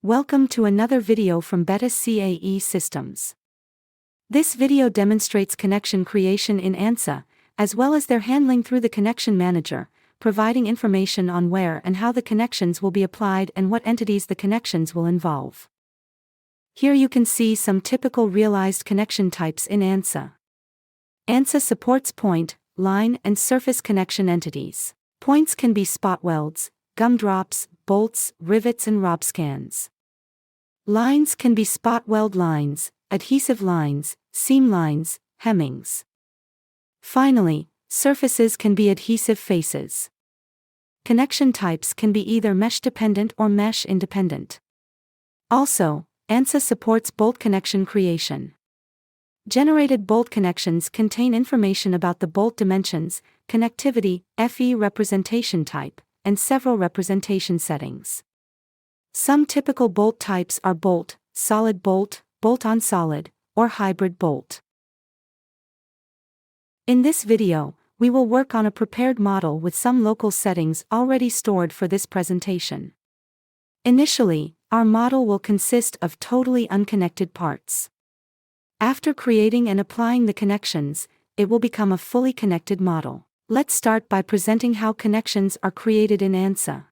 Welcome to another video from Beta CAE Systems. This video demonstrates connection creation in ANSA, as well as their handling through the Connection Manager, providing information on where and how the connections will be applied and what entities the connections will involve. Here you can see some typical realized connection types in ANSA. ANSA supports point, line, and surface connection entities. Points can be spot welds, gumdrops, bolts, rivets, and RobScans. Lines can be spot weld lines, adhesive lines, seam lines, hemmings. Finally, surfaces can be adhesive faces. Connection types can be either mesh-dependent or mesh-independent. Also, ANSA supports bolt connection creation. Generated bolt connections contain information about the bolt dimensions, connectivity, FE representation type, and several representation settings. Some typical bolt types are bolt, solid bolt, bolt-on solid, or hybrid bolt. In this video, we will work on a prepared model with some local settings already stored for this presentation. Initially, our model will consist of totally unconnected parts. After creating and applying the connections, it will become a fully connected model. Let's start by presenting how connections are created in ANSA.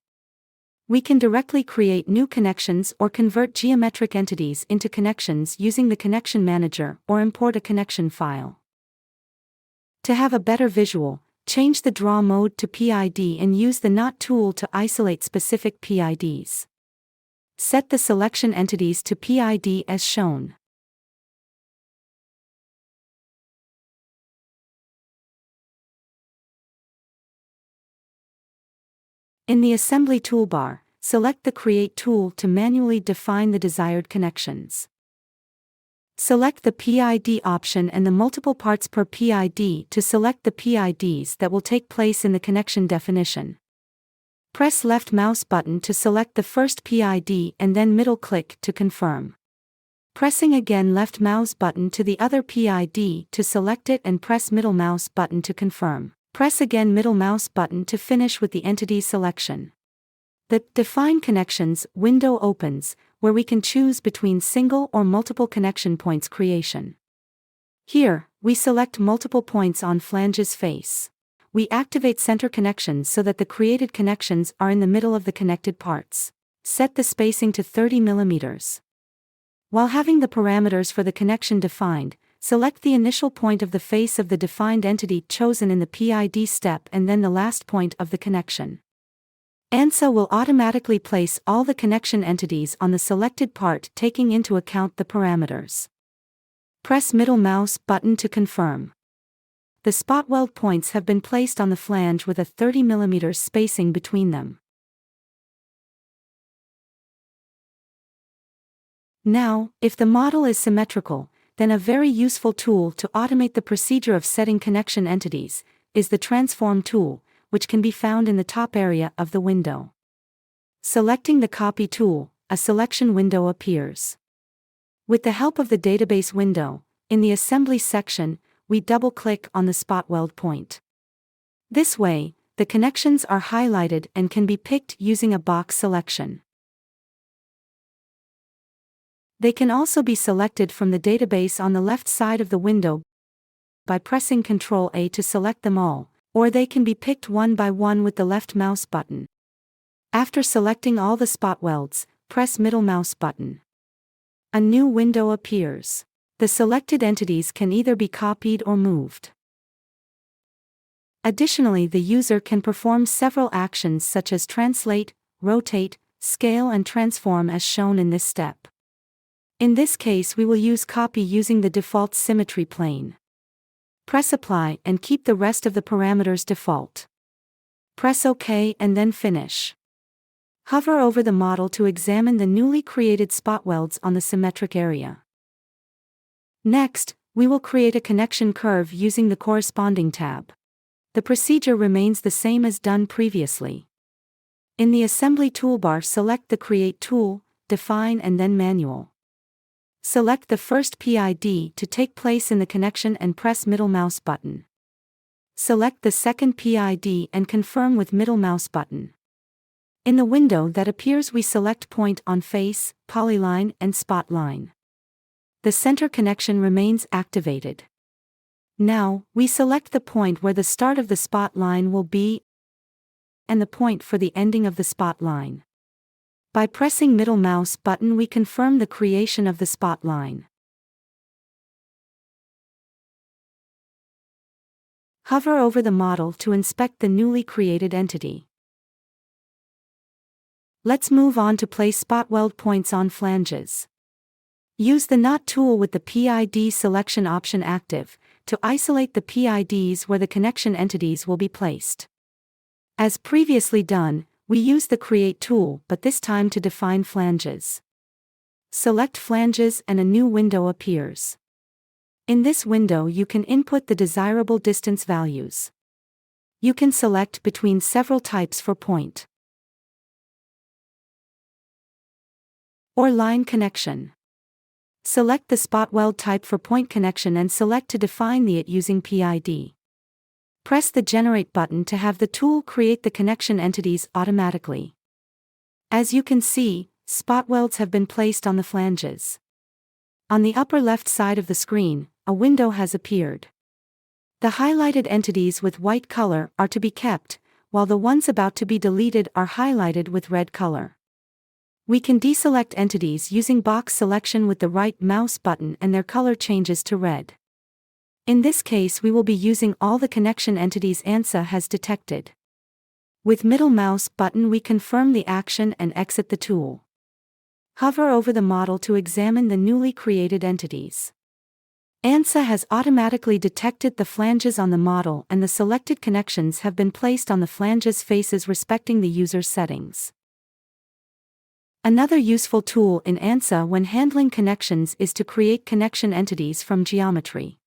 We can directly create new connections or convert geometric entities into connections using the Connection Manager or import a connection file. To have a better visual, change the Draw mode to PID and use the Knot tool to isolate specific PIDs. Set the selection entities to PID as shown. In the Assembly toolbar, select the Create tool to manually define the desired connections. Select the PID option and the multiple parts per PID to select the PIDs that will take place in the connection definition. Press left mouse button to select the first PID and then middle click to confirm. Pressing again left mouse button to the other PID to select it and press middle mouse button to confirm. Press again middle mouse button to finish with the entity selection. The Define Connections window opens, where we can choose between single or multiple connection points creation. Here, we select multiple points on flange's face. We activate center connections so that the created connections are in the middle of the connected parts. Set the spacing to 30 mm. While having the parameters for the connection defined, select the initial point of the face of the defined entity chosen in the PID step and then the last point of the connection. ANSA will automatically place all the connection entities on the selected part taking into account the parameters. Press middle mouse button to confirm. The spot weld points have been placed on the flange with a 30 mm spacing between them. Now, if the model is symmetrical, then a very useful tool to automate the procedure of setting connection entities is the Transform tool, which can be found in the top area of the window. Selecting the Copy tool, a selection window appears. With the help of the Database window, in the Assembly section, we double-click on the spot weld point. This way, the connections are highlighted and can be picked using a box selection. They can also be selected from the database on the left side of the window by pressing Ctrl-A to select them all, or they can be picked one by one with the left mouse button. After selecting all the spot welds, press middle mouse button. A new window appears. The selected entities can either be copied or moved. Additionally, the user can perform several actions such as translate, rotate, scale, and transform as shown in this step. In this case, we will use copy using the default symmetry plane. Press Apply and keep the rest of the parameters default. Press OK and then Finish. Hover over the model to examine the newly created spot welds on the symmetric area. Next, we will create a connection curve using the corresponding tab. The procedure remains the same as done previously. In the Assembly toolbar, select the Create tool, Define, and then Manual. Select the first PID to take place in the connection and press middle mouse button. Select the second PID and confirm with middle mouse button. In the window that appears, we select Point on Face, Polyline, and Spot Line. The center connection remains activated. Now, we select the point where the start of the spot line will be and the point for the ending of the spot line. By pressing middle mouse button, we confirm the creation of the spot line. Hover over the model to inspect the newly created entity. Let's move on to place spot weld points on flanges. Use the Knot tool with the PID selection option active to isolate the PIDs where the connection entities will be placed. As previously done, we use the Create tool, but this time to define flanges. Select flanges and a new window appears. In this window, you can input the desirable distance values. You can select between several types for point or line connection. Select the spot weld type for point connection and select to define the it using PID. Press the Generate button to have the tool create the connection entities automatically. As you can see, spot welds have been placed on the flanges. On the upper left side of the screen, a window has appeared. The highlighted entities with white color are to be kept, while the ones about to be deleted are highlighted with red color. We can deselect entities using box selection with the right mouse button and their color changes to red. In this case, we will be using all the connection entities ANSA has detected. With middle mouse button, we confirm the action and exit the tool. Hover over the model to examine the newly created entities. ANSA has automatically detected the flanges on the model and the selected connections have been placed on the flanges faces respecting the user's settings. Another useful tool in ANSA when handling connections is to create connection entities from geometry.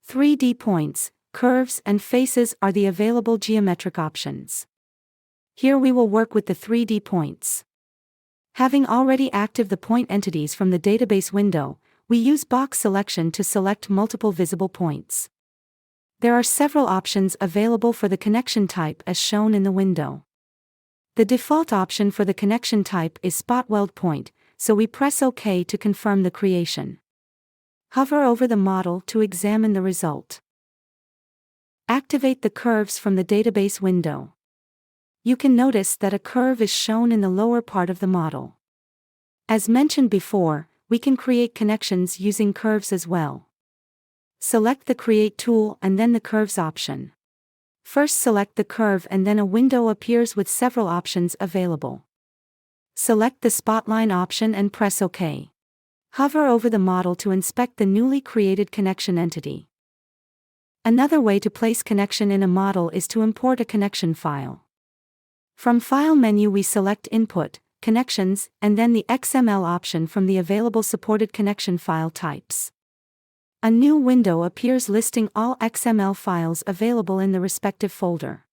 3D points, curves, and faces are the available geometric options. Here we will work with the 3D points. Having already active the point entities from the database window, we use box selection to select multiple visible points. There are several options available for the connection type as shown in the window. The default option for the connection type is spot weld point, so we press OK to confirm the creation. Hover over the model to examine the result. Activate the curves from the database window. You can notice that a curve is shown in the lower part of the model. As mentioned before, we can create connections using curves as well. Select the Create tool and then the Curves option. First select the curve and then a window appears with several options available. Select the Spotline option and press OK. Hover over the model to inspect the newly created connection entity. Another way to place connection in a model is to import a connection file. From File menu we select Input, Connections, and then the XML option from the available supported connection file types. A new window appears listing all XML files available in the respective folder.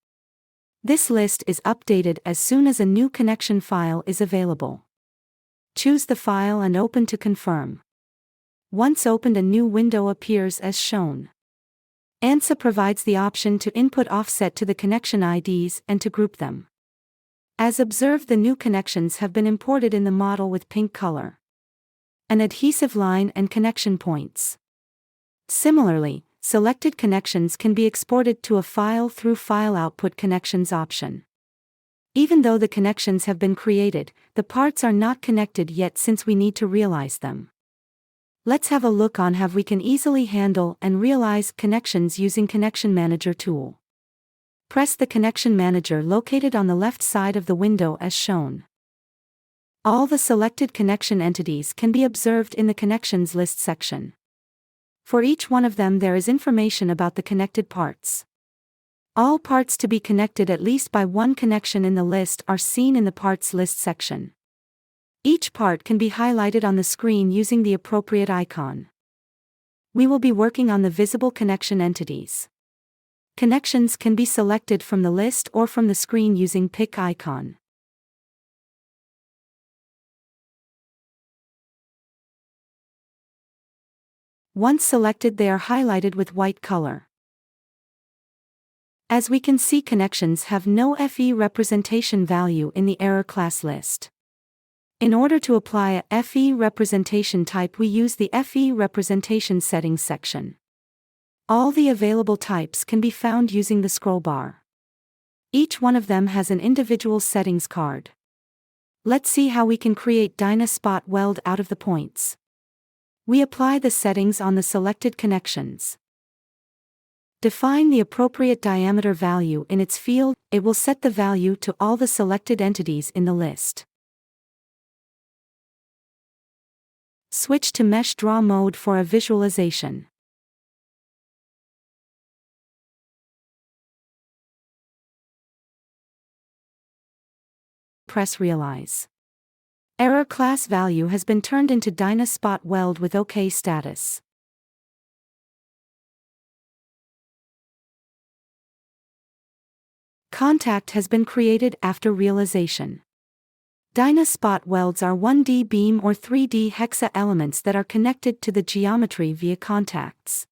This list is updated as soon as a new connection file is available. Choose the file and open to confirm. Once opened, a new window appears as shown. ANSA provides the option to input offset to the connection IDs and to group them. As observed, the new connections have been imported in the model with pink color. An adhesive line and connection points. Similarly, selected connections can be exported to a file through File Output Connections option. Even though the connections have been created, the parts are not connected yet since we need to realize them. Let's have a look on how we can easily handle and realize connections using Connection Manager tool. Press the Connection Manager located on the left side of the window as shown. All the selected connection entities can be observed in the Connections List section. For each one of them there is information about the connected parts. All parts to be connected at least by one connection in the list are seen in the Parts List section. Each part can be highlighted on the screen using the appropriate icon. We will be working on the visible connection entities. Connections can be selected from the list or from the screen using Pick icon. Once selected, they are highlighted with white color. As we can see, connections have no FE representation value in the error class list. In order to apply a FE representation type, we use the FE representation settings section. All the available types can be found using the scroll bar. Each one of them has an individual settings card. Let's see how we can create Dynaspot weld out of the points. We apply the settings on the selected connections. Define the appropriate diameter value in its field. It will set the value to all the selected entities in the list. Switch to Mesh Draw mode for a visualization. Press Realize. Error class value has been turned into Dynaspot weld with OK status. Contact has been created after realization. Dynaspot welds are 1D beam or 3D hexa elements that are connected to the geometry via contacts.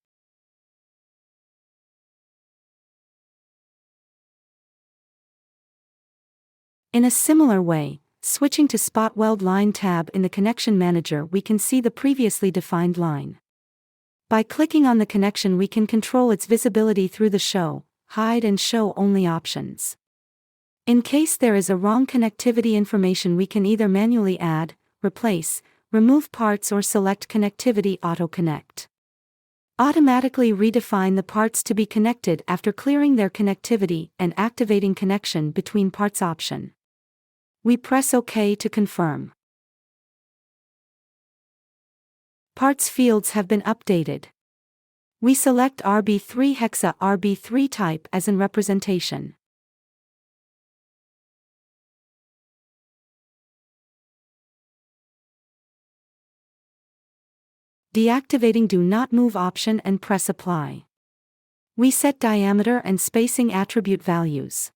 In a similar way, switching to Spot Weld Line tab in the Connection Manager, we can see the previously defined line. By clicking on the connection, we can control its visibility through the Show, Hide and Show Only options. In case there is a wrong connectivity information, we can either manually add, replace, remove parts, or select Connectivity Auto Connect. Automatically redefine the parts to be connected after clearing their connectivity and activating Connection Between Parts option. We press OK to confirm. Parts fields have been updated. We select RB3 hexa RB3 type as in representation. Deactivating Do Not Move option and press Apply. We set diameter and spacing attribute values.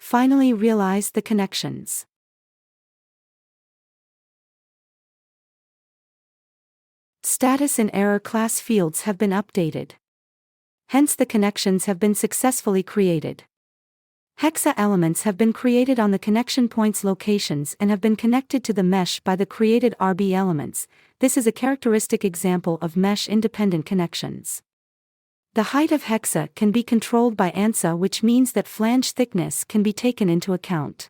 Finally, realize the connections. Status and error class fields have been updated. Hence, the connections have been successfully created. Hexa elements have been created on the connection points locations and have been connected to the mesh by the created RB elements. This is a characteristic example of mesh-independent connections. The height of hexa can be controlled by ANSA, which means that flange thickness can be taken into account.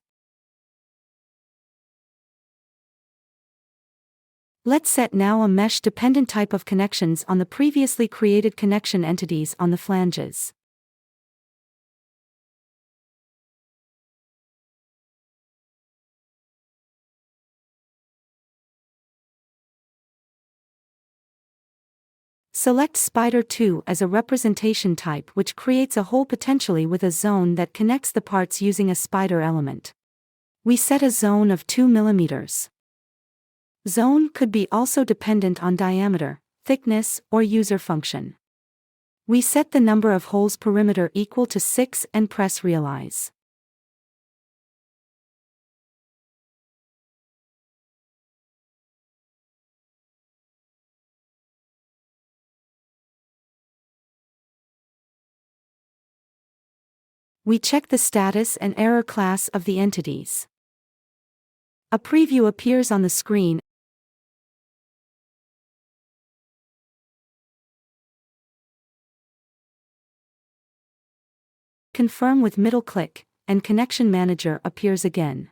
Let's set now a mesh-dependent type of connections on the previously created connection entities on the flanges. Select Spider 2 as a representation type, which creates a hole potentially with a zone that connects the parts using a spider element. We set a zone of 2 mm. Zone could be also dependent on diameter, thickness, or user function. We set the number of holes perimeter equal to 6 and press Realize. We check the status and error class of the entities. A preview appears on the screen. Confirm with middle click, and Connection Manager appears again.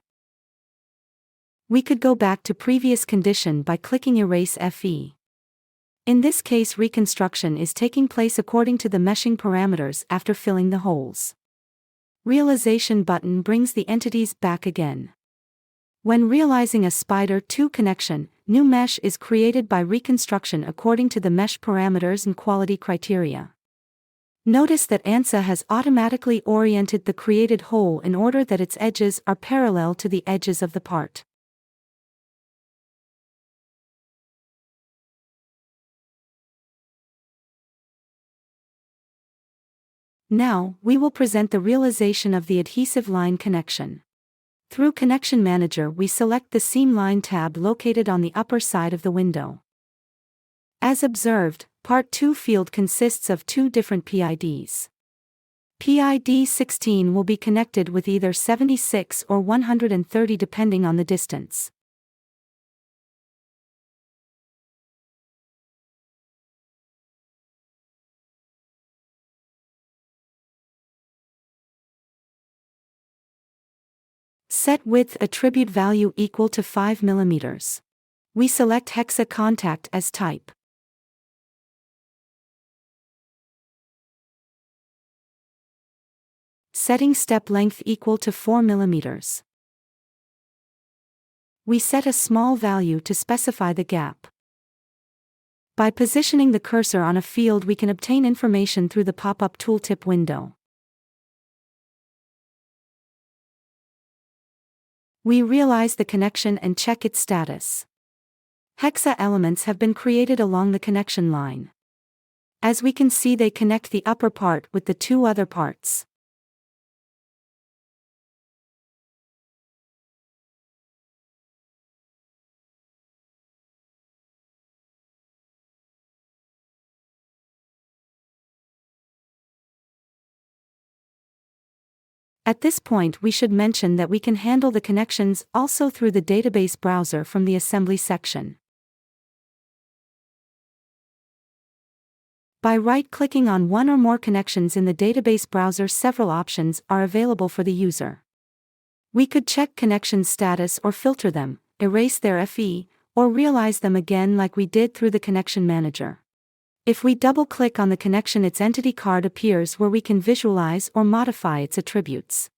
We could go back to previous condition by clicking Erase FE. In this case, reconstruction is taking place according to the meshing parameters after filling the holes. Realization button brings the entities back again. When realizing a Spider 2 connection, new mesh is created by reconstruction according to the mesh parameters and quality criteria. Notice that ANSA has automatically oriented the created hole in order that its edges are parallel to the edges of the part. Now, we will present the realization of the adhesive line connection. Through Connection Manager, we select the Seam Line tab located on the upper side of the window. As observed, Part 2 field consists of two different PIDs. PID 16 will be connected with either 76 or 130 depending on the distance. Set width attribute value equal to 5 mm. We select Hexa contact as type. Setting step length equal to 4 mm. We set a small value to specify the gap. By positioning the cursor on a field, we can obtain information through the pop-up tooltip window. We realize the connection and check its status. Hexa elements have been created along the connection line. As we can see, they connect the upper part with the two other parts. At this point, we should mention that we can handle the connections also through the database browser from the assembly section. By right-clicking on one or more connections in the database browser, several options are available for the user. We could check connection status or filter them, erase their FE, or realize them again like we did through the Connection Manager. If we double-click on the connection, its entity card appears where we can visualize or modify its attributes.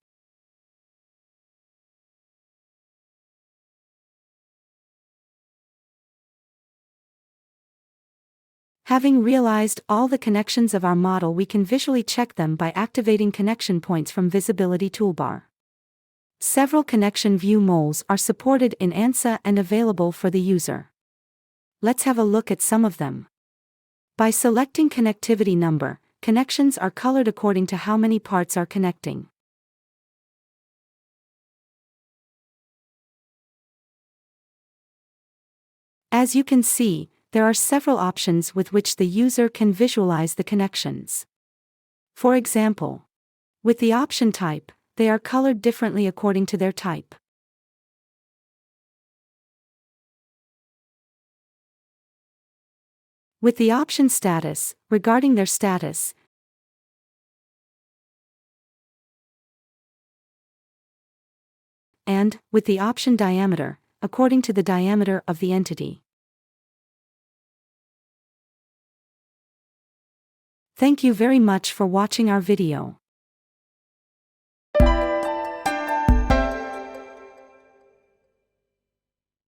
Having realized all the connections of our model, we can visually check them by activating connection points from Visibility toolbar. Several connection view moles are supported in ANSA and available for the user. Let's have a look at some of them. By selecting connectivity number, connections are colored according to how many parts are connecting. As you can see, there are several options with which the user can visualize the connections. For example, with the option type, they are colored differently according to their type. With the option status, regarding their status, and, with the option diameter, according to the diameter of the entity. Thank you very much for watching our video.